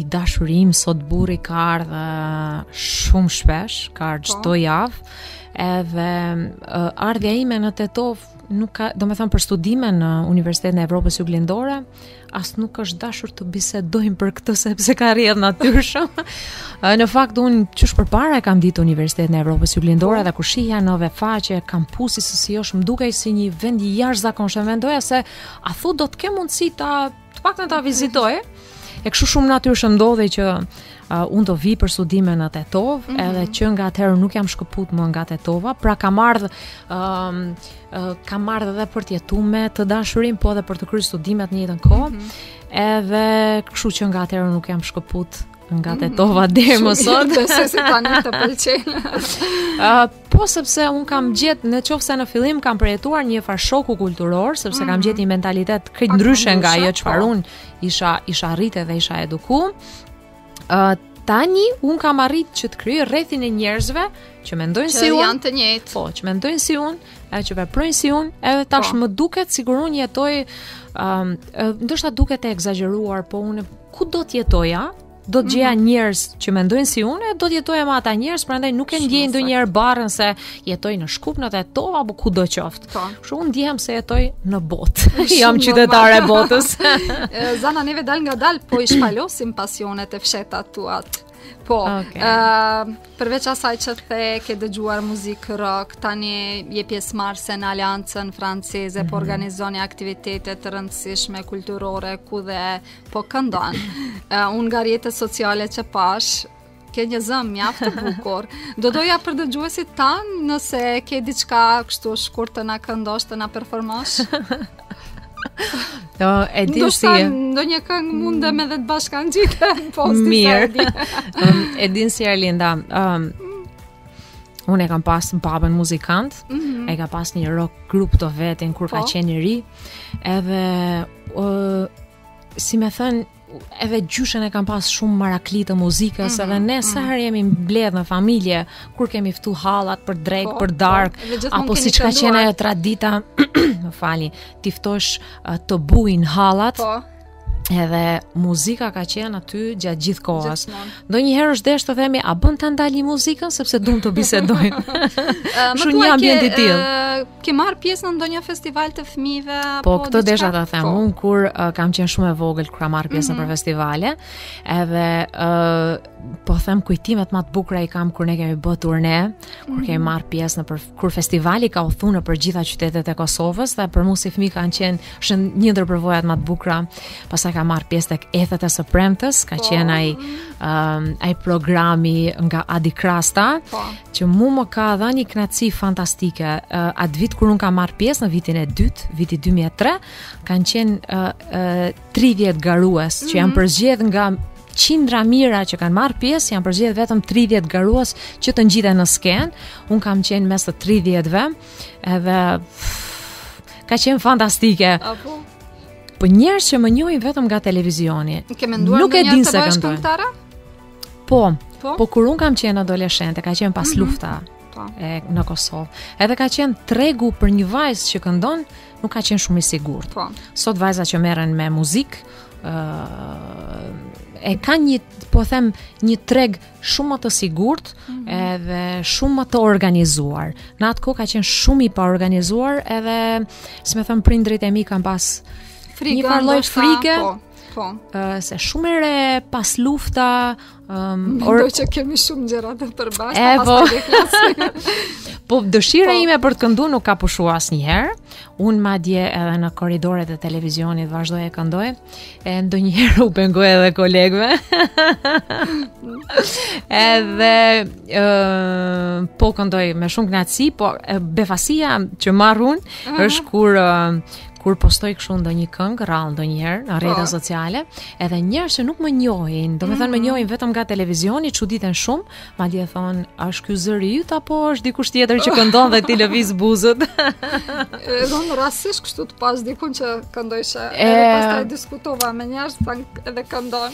i dashurim sot burri ka ardhur shumë shpesh, ka ardhur çdo javë, edhe ardhja ime në Tetov nuk ka, do me thënë për studime në Universitetin e Evropës Juglindore, as nuk është dashur të bisedojmë për këtë sepse ka rrjedh natyrshëm. Në fakt unë qysh përpara e kam ditë Universitetin e Evropës Juglindore dhe kur shihja në faqe kampusi së si është, më dukej si një vend i jashtëzakonshëm. Mendoja se a thu do të kem mundësi të paktën ta vizitoj. E kështu shumë natyrshëm ndodhi që unë do vi për studime në Tetov, edhe që nga atëherë nuk jam shkëput më nga Tetova, pra kam ardhur edhe për të jetuar me të dashurin, po edhe për të kryer studimet në njëjtën kohë, edhe kështu që nga atëherë nuk jam shkëput nga Tetova deri më sot. Se tani të pëlqen. Po sepse un kam gjetë, në qoftë se në fillim kam përjetuar një farë shoku kulturor, sepse kam gjetë një mentalitet krejt ndryshe nga ajo çfarë un isha arritë dhe isha edukuar. Tani un kam arritë që të krijoj rrethin e njerëzve që mendojnë si unë, janë të njëjtë. Po, që mendojnë si unë, që veprojnë si unë, edhe tash më duket sikur unë jetoj, ndoshta duket e egzageruar, po unë ku do të jetoja? Do të gjeja njerëz që mendojnë si unë, do të jetoja me ata njerëz, prandaj nuk e ndjej ndonjëherë barrën se jetoj në Shkup, në Tetov apo kudo qoftë. Kështu unë ndihem se jetoj në botë. Jam qytetare e botës. Zana, neve dal nga dal po i shpalosim pasionet e fshetat tuat. Po, përveç asaj që ke dëgjuar muzikë rock, tani je pjesëmarrëse në Aleancën Franceze, po organizoni aktivitete të rëndësishme kulturore ku dhe po këndon. Unë nga rrjetet sociale që pash, ke një zëm mjaft të bukur. Do doja për dëgjuesit tanë nëse ke diçka kështu shkurt të na këndosh, të na performosh. E di si ndonjë këngë mundem edhe të bashkangjitem posti. Mirë. E din si Erlinda, unë e kam pas babën muzikant, e ka pas një rock grup të vetin kur ka qenë i ri, edhe si me thënë, edhe gjyshen e kam pas shumë marakli të muzikës, edhe ne sa herë jemi mbledh në familje kur kemi ftu hallat për drek, për dark, apo siç ka qenë ajo tradita, më falni, ti ftosh të bujnë hallat. Edhe muzika ka qenë aty gjatë gjithë kohës. Ndonjëherë është desh të themi, a bën ta ndali muzikën sepse duam të bisedojmë. Kështu një ambient i tillë. Ke marr pjesë në ndonjë festival të fëmijëve apo? Po, këtë desha ta them. Unë kur kam qenë shumë e vogël kur kam marr pjesë për festivale, edhe po them kujtimet më të bukura i kam kur ne kemi bërë turne, kur kemi marr pjesë kur festivali ka u thunë në për gjitha qytetet e Kosovës, dhe për mua si fëmijë kanë qenë një ndër përvojat më të bukura. Pastaj ka marrë pjesë tek Ethet e së Premtës, ka qenë ai programi nga Adi Krasta, që mu më ka dhënë një kënaqësi fantastike. Atë vit kur unë kam marrë pjesë në vitin e dytë, viti 2003, kanë qenë 30 garues që janë përzgjedhur nga qindra mira që kanë marrë pjesë, janë përzgjedhur vetëm 30 garues që të ngjiten në skenë. Unë kam qenë mes të 30-ve, edhe ka qenë fantastike. Po njerëz që më njohin vetëm nga televizioni. Nuk e din se këndoj. Po kur un kam qenë adoleshente, ka qenë pas lufta në Kosovë. Edhe ka qenë tregu për një vajzë që këndon, nuk ka qenë shumë i sigurt. Sot vajzat që merren me muzikë e kanë një treg shumë më të sigurt edhe shumë më të organizuar. Në atë kohë ka qenë shumë i pa organizuar, edhe si më thon prindrit e mi kanë pas një farloj frike, se shumë e re pas lufta. Mendoj që kemi shumë gjëra të përbashkëta. Po dëshira ime për të kënduar nuk ka pushuar asnjëherë. Unë madje edhe në korridoret e televizionit vazhdoj e këndoj, e ndonjëherë u pengoj edhe kolegëve. Edhe po këndoj me shumë kënaqësi, po befasia që marr unë është kur postoj kështu ndonjë këngë rrallë ndonjëherë në rrjetet sociale, edhe njerëz që nuk më njohin, domethënë më njohin vetëm nga televizioni, çuditen shumë, madje thon, a është ky zëri yt apo është dikush tjetër që këndon dhe ti lëviz buzët? Don rastësisht kështu të pas dikun që këndojshë, edhe pastaj diskutova me njerëz, thanë edhe këndon.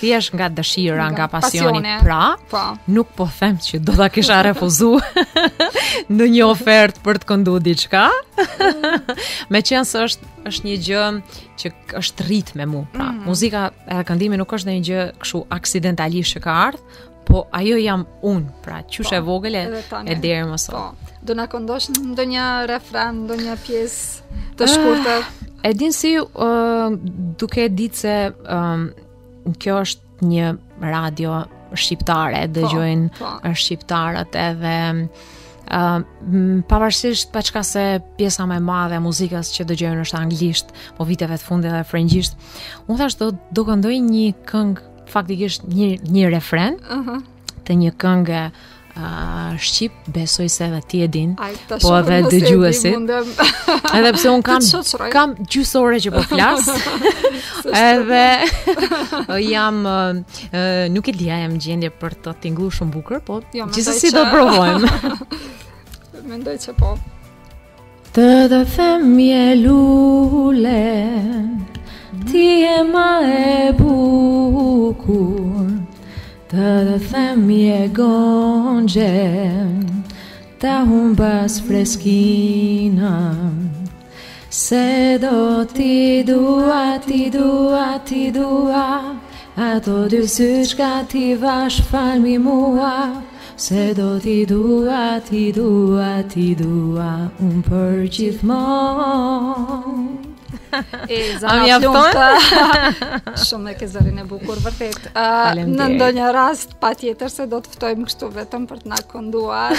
Thjesht nga dëshira, nga pasioni. Pra, nuk po them që do ta kisha refuzuar në një ofertë për të kënduar diçka. qenë se është një gjë që është rrit me mu. Pra, muzika edhe këndimi nuk është një gjë kështu aksidentalisht që ka ardhur, po ajo jam unë, pra qysh e vogël e deri më sot. Po. Do na këndosh ndonjë refren, ndonjë pjesë të shkurtër? E din si duke ditë se kjo është një radio shqiptare, dëgjojnë shqiptarët edhe pavarësisht pa çka se pjesa më e madhe e muzikës që dëgjojnë është anglisht, po viteve të fundit edhe frëngjisht. Unë thash do këndoj një këngë, faktikisht një refren të një këngë shqip, besoj se edhe ti e din, po edhe dëgjuesit. Edhe pse un kam gjysore që po flas. Edhe jam nuk e dija, jam gjendje për të tingulluar shumë bukur, po gjithsesi do të provojmë. Mendoj që po. Të them je lule, ti je ma e bukur. Të them je gonxhe, ta humbas freskina. Se do ti dua, ti dua, ti dua, ato dy sy çka ti vash falmi mua. Se do ti dua, ti dua, ti dua, unë për gjithmonë. Zana plumta. Shumë e ke zërin e bukur, vërtet. Në ndonjë rast, patjetër se do të ftojmë kështu vetëm për të na kënduar.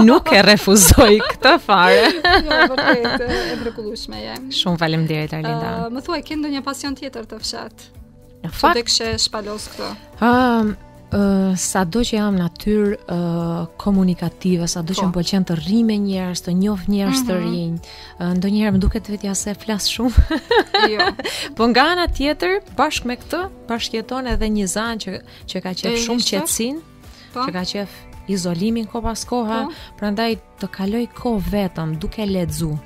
Nuk e refuzoj këtë fare. Jo, vërtet, e mrekullueshme je. Shumë faleminderit Arlinda. Më thuaj, ke ndonjë pasion tjetër të fshat? Në fakt, çu kishe shpalos këtë? Sado që jam natyrë komunikative, sado që më pëlqen të rri me njerëz, të njoh njerëz të rinj, ndonjëherë më duket vetja se flas shumë. Jo. Po nga ana tjetër, bashkë me këtë, bashkëjeton edhe një zanë që ka qef shumë qetësinë, që ka qef izolimin kohë pas kohe, prandaj të kaloj kohë vetëm duke lexuar,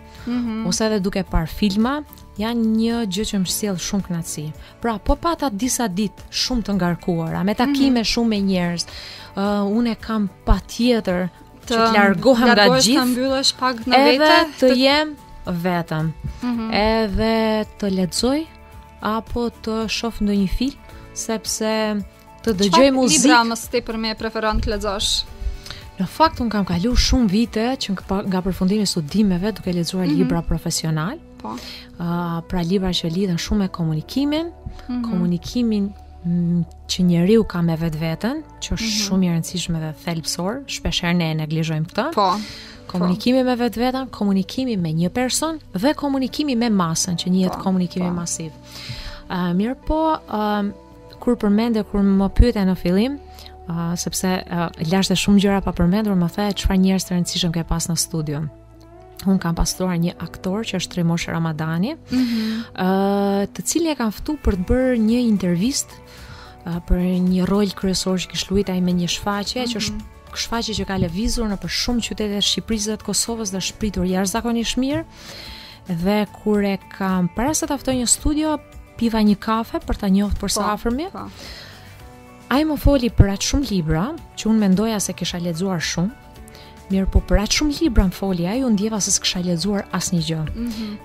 ose edhe duke parë filma. Janë një gjë që më sjell shumë kënaqësi. Pra, po pata disa ditë shumë të ngarkuara, me takime shumë me njerëz. Unë kam patjetër që të largohem nga gjithë, të mbyllesh pak në vete, edhe të jem vetëm. Edhe të lexoj apo të shoh ndonjë film, sepse të dëgjoj muzikë. Libra më tepër më preferon të lexosh? Në fakt unë kam kaluar shumë vite që nga përfundimi i studimeve duke lexuar libra profesional. Po. Pra libra që lidhen shumë me komunikimin, komunikimin që njeriu ka me vetveten, që është shumë i rëndësishëm dhe thelbësor, shpeshherë ne neglizhojmë këtë. Po. Komunikimi me vetveten, komunikimi me një person dhe komunikimi me masën, që njihet komunikimi masiv. Mirë po, kur më pyete në fillim, sepse lashte shumë gjëra pa përmendur, më the çfarë njerëz të rëndësishëm ke pas në studio. Unë kam pastruar një aktor që është Trimosh Ramadani, të cilin e kam ftuar për të bërë një intervistë për një rol kryesor që kishte luajtur ai me një shfaqje, që është shfaqje që ka lëvizur në për shumë qytete të Shqipërisë dhe të Kosovës dhe shpritur jashtëzakonisht mirë. Dhe kur e kam para se ta ftoj një studio, piva një kafe për ta njohur për sa afërmi. Ai më foli për atë shumë libra që unë mendoja se kisha lexuar shumë. Mirë, po për atë shumë libra më foli ai, unë ndjeva se s'kisha lexuar asnjë gjë.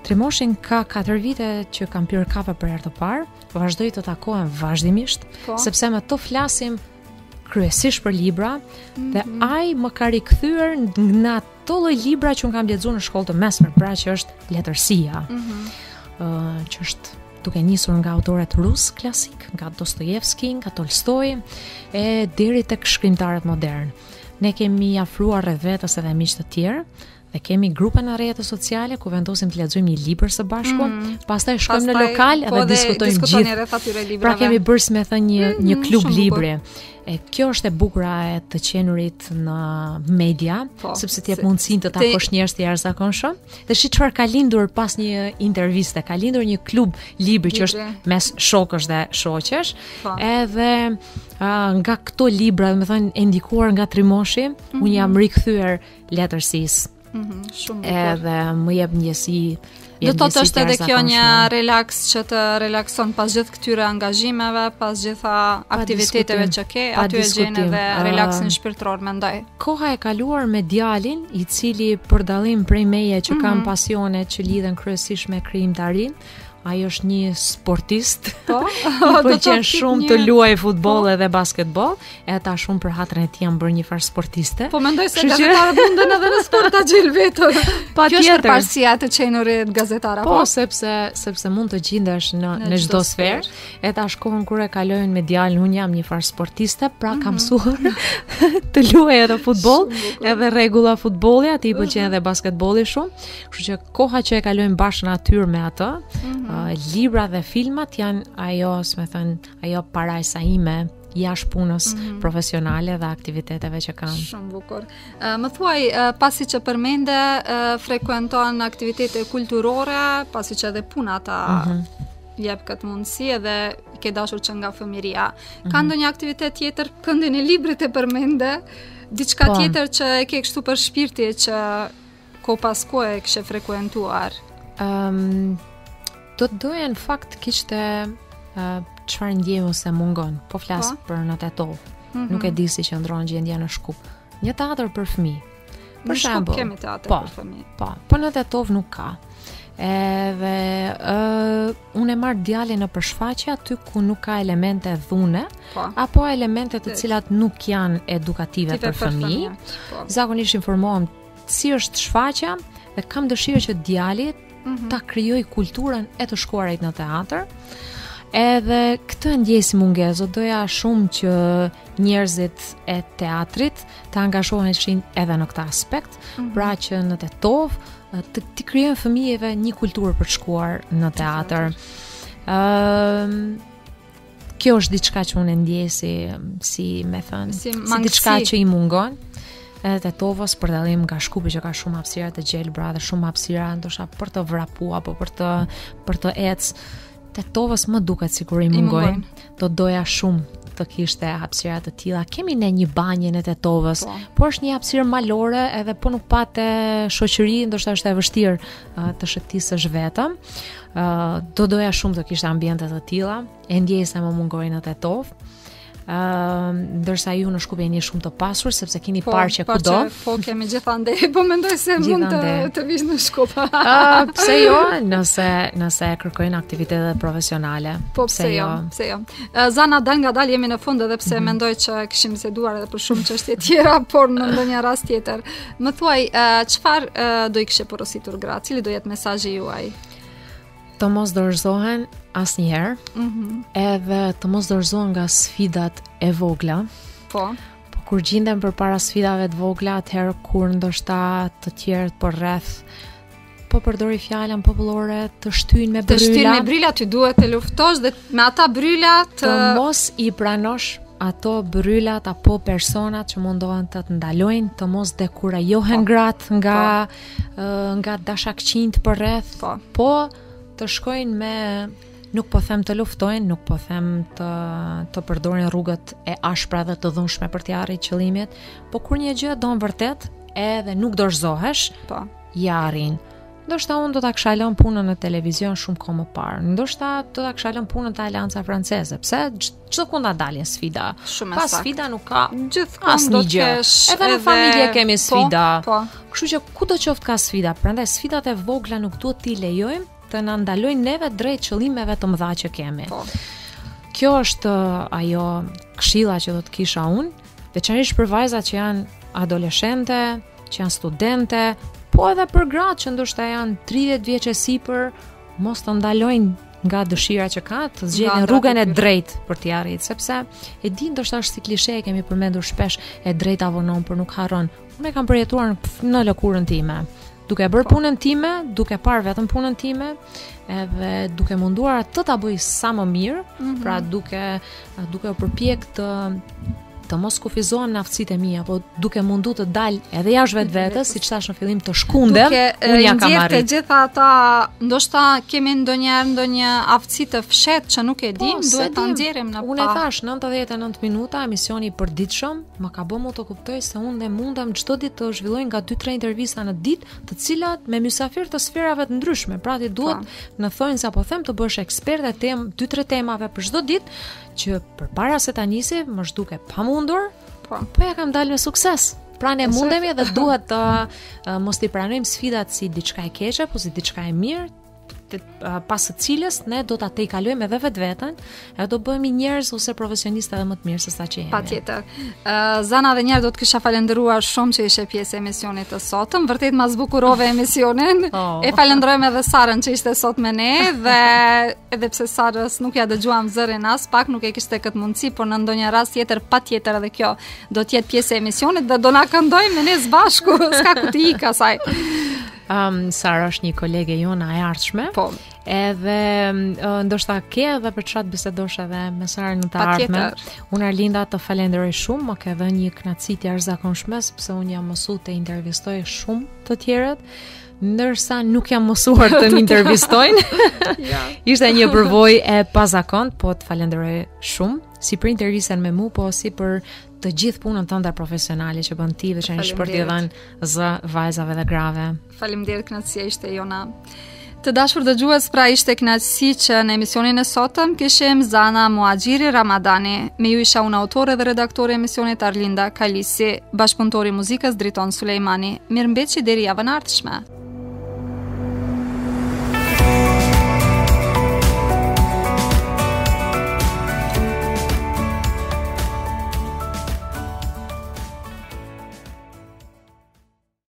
Trimoshin ka 4 vite që kam pirë kafe për herë të parë, vazhdoj të takohem vazhdimisht, sepse me to flasim kryesisht për libra, dhe ai më ka rikthyer në ato lloj libra që unë kam lexuar në shkollë të mesme, pra që është letërsia. Që është duke nisur nga autorët rus klasik, nga Dostojevski, nga Tolstoi, e deri tek shkrimtarët modern. Ne kemi afruar rreth vetes edhe miq të tjerë dhe kemi grupe në rrjete sociale ku vendosim të lexojmë një libër së bashku, pastaj shkojmë në lokal dhe diskutojmë gjithë. Pra kemi bërë, si më thënë, një klub libri. E kjo është e bukura e të qenurit në media, sepse ti jep mundësinë të takosh njerëz të jashtëzakonshëm. Dhe shi çfarë ka lindur pas një interviste, ka lindur një klub libri që është mes shokësh dhe shoqesh. Edhe nga këto libra, do të thënë, e ndikuar nga Trimoshi, unë jam rikthyer letërsisë. Shumë edhe më jep ndjesi Do thotë është edhe kjo një relaks që të relakson pas gjithë këtyre angazhimeve, pas gjitha aktiviteteve që ke, aty e gjen edhe relaksin shpirtëror, mendoj. Koha e kaluar me djalin, i cili për dallim prej meje që kam pasione që lidhen kryesisht me krijimtarinë, ai është një sportist. Po. I pëlqen shumë të luajë futboll edhe basketboll, e ata shumë për hatrin e tij janë bërë një farë sportiste. Po mendoj se gazetarët munden edhe në sport ta gjel vetën. Kjo është parësia të qenurit gazetara. Po, sepse mund të gjendesh në çdo sferë. E tash kohën kur e kalojnë me djalin, unë jam një farë sportiste, pra kam mësuar të luaj edhe futboll, edhe rregulla futbolli, atij i pëlqen edhe basketbolli shumë. Kështu që koha që e kalojnë bashkë në natyrë me atë, libra dhe filmat janë ajo parajsa ime jashtë punës profesionale dhe aktiviteteve që kam. Shumë bukur. Më thuaj, pasi që përmende, frekuenton aktivitete kulturore, pasi që edhe puna ta jep këtë mundësi edhe i ke dashur që nga fëmiria. Ka ndonjë aktivitet tjetër, këndin e librit e përmende, diçka tjetër që e ke kështu për shpirti që ko pas kohë e kishe frekuentuar? Do të doja në fakt kishte çfarë ndjemu se mungon. Po flas për në Tetov. Nuk e di si qëndron gjendja në Shkup. Një teatr për fëmijë. Për shembull, kemi teatr për fëmijë. Po në Tetov nuk ka. Edhe unë e marr djalin në përshfaqje aty ku nuk ka elemente dhune, apo elemente të cilat nuk janë edukative për fëmijë. Zakonisht informohem si është shfaqja dhe kam dëshirë që djali ta krijoj kulturën e të shkuarit në teatr. Edhe këtë ndjej si mungesë, doja shumë që njerëzit e teatrit të angazhoheshin edhe në këtë aspekt, pra që në Tetov të krijojnë fëmijëve një kulturë për të shkuar në teatr. Kjo është diçka që unë ndjej si diçka që i mungon. Edhe Tetovës për dallim nga Shkupi që ka shumë hapësira të gjelbra dhe shumë hapësira ndoshta për të vrapu apo për të ecë. Tetovës më duket sikur i mungojnë. Do doja shumë të kishte hapësira të tilla. Kemi ne një banjë në Tetovës, po është një hapësirë malore edhe po nuk patë shoqëri, ndoshta është e vështirë të shëtisësh vetëm. Do doja shumë të kishte ambiente të tilla. E ndjej se më mungojnë në Tetovë. Ndërsa ju në Shkup jeni shumë të pasur sepse keni parqe kudo. Po kemi gjithandej, po mendoj se mund të vish në Shkup. Pse jo, nëse kërkojnë aktivitete profesionale. Po pse jo. Zana, dal nga dal jemi në fund edhe pse mendoj që kishim biseduar edhe për shumë çështje tjera, por në ndonjë rast tjetër. Më thuaj, çfarë do i kishe porositur gratë? Cili do jetë mesazhi juaj? Të mos dorëzohen asnjëherë, edhe të mos dorëzohen nga sfidat e vogla. Po kur gjenden përpara sfidave të vogla, atëherë kur ndoshta të tjerët po rreth po përdori fjalën popullore të shtyjnë me bryla. Të shtyjnë me bryla, ty duhet të luftosh dhe me ata bryla të mos i pranosh ato brylat apo personat që mundohen të ndalojnë, të mos dekurajohen gratë nga dashakçinjt për rreth, po të shkojnë me, nuk po them të luftojnë, nuk po them të përdorin rrugët e ashpra dhe të dhunshme për t'i arritur qëllimit, po kur një gjë don vërtet edhe nuk dorëzohesh, ja arrin. Ndoshta unë do ta kisha lënë punën në televizion shumë kohë më parë. Ndoshta do ta kisha lënë punën te Alianca Franceze, pse çdo kund dalin sfida. Pas sfida nuk ka gjithmonë do të kesh. Edhe në familje kemi sfida. Kështu që kudo qoftë ka sfida, prandaj sfidat e vogla nuk duhet t'i lejojmë të na ndalojnë neve drejt qëllimeve të mëdha që kemi. Kjo është ajo këshilla që do të kisha unë, veçanërisht për vajzat që janë adoleshente, që janë studente, po edhe për gratë që ndoshta janë 30 vjeç e sipër, mos të ndalojnë nga dëshira që ka, të zgjedhin rrugën e drejtë për t'i arritur, sepse e di ndoshta është si klishe, kemi përmendur shpesh, e drejta vonon por nuk harron. Unë e kam përjetuar në lëkurën time. Duke bërë punën time, duke parë vetëm punën time, edhe duke munduar të ta bëj sa më mirë, pra duke u përpjek të mos kufizohem në aftësitë e mia, po duke mundu të dal edhe jashtë vetvetes, siç thash në fillim, të shkundem, unë ja kam arrit. Të gjitha ata, ndoshta kemi ndonjë aftësi të fshet që nuk e dim, duhet ta nxjerrim në pa. Unë e thash 99 minuta emisioni i përditshëm, më ka bë mu të kuptoj se unë mundem çdo ditë të zhvilloj nga 2-3 intervista në ditë, të cilat me mysafir të sferave të ndryshme. Pra ti duhet në thonjë sa po them të bësh ekspert e 2-3 temave për çdo ditë, që përpara se ta nisi më zhduke pamundur, po ja kam dalë me sukses. Pra ne mundemi dhe duhet të mos t'i pranojmë sfidat si diçka e keqe, po si diçka e mirë, pas së cilës ne do ta tejkalojmë edhe vetveten, e do bëhemi njerëz ose profesionistë edhe më të mirë se sa që jemi. Patjetër. Zana dhe njerë do të kisha falendëruar shumë që ishe pjesë e emisionit të sotëm. Vërtet ma zbukurove emisionin. E falenderojmë edhe Sarën që ishte sot me ne, dhe edhe pse Sarës nuk ja dëgjuam zërin as pak, nuk e kishte këtë mundësi, por në ndonjë rast tjetër patjetër edhe kjo do të jetë pjesë e emisionit dhe do na këndojmë me ne së bashku, s'ka ku të ikë asaj. Sara është një kolege jona e ardhshme. Po. Edhe ndoshta ke edhe për çfarë bisedosh edhe me Sarën në të ardhmen. Unë Arlinda të falenderoj shumë, më ka dhënë një kënaqësi të jashtëzakonshme, sepse unë jam mësuar të intervistoj shumë të tjerët, ndërsa nuk jam mësuar të më intervistojnë. Ishte një përvojë e pazakontë, po të falenderoj shumë, si për intervistën me mua, po si për të gjithë punën tënde profesionale që bën ti, veçanërisht për t'i dhënë zë vajzave dhe grave. Faleminderit, kënaqësia ishte jona. Të dashur dëgjues, pra ishte kënaqësi që në emisionin e sotëm kishim Zana Muaxhiri Ramadani. Me ju isha unë autore dhe redaktore e emisionit Arlinda Kalisi, bashkëpunëtori i muzikës Driton Sulejmani. Mirëmbëjtje deri javën e ardhshme.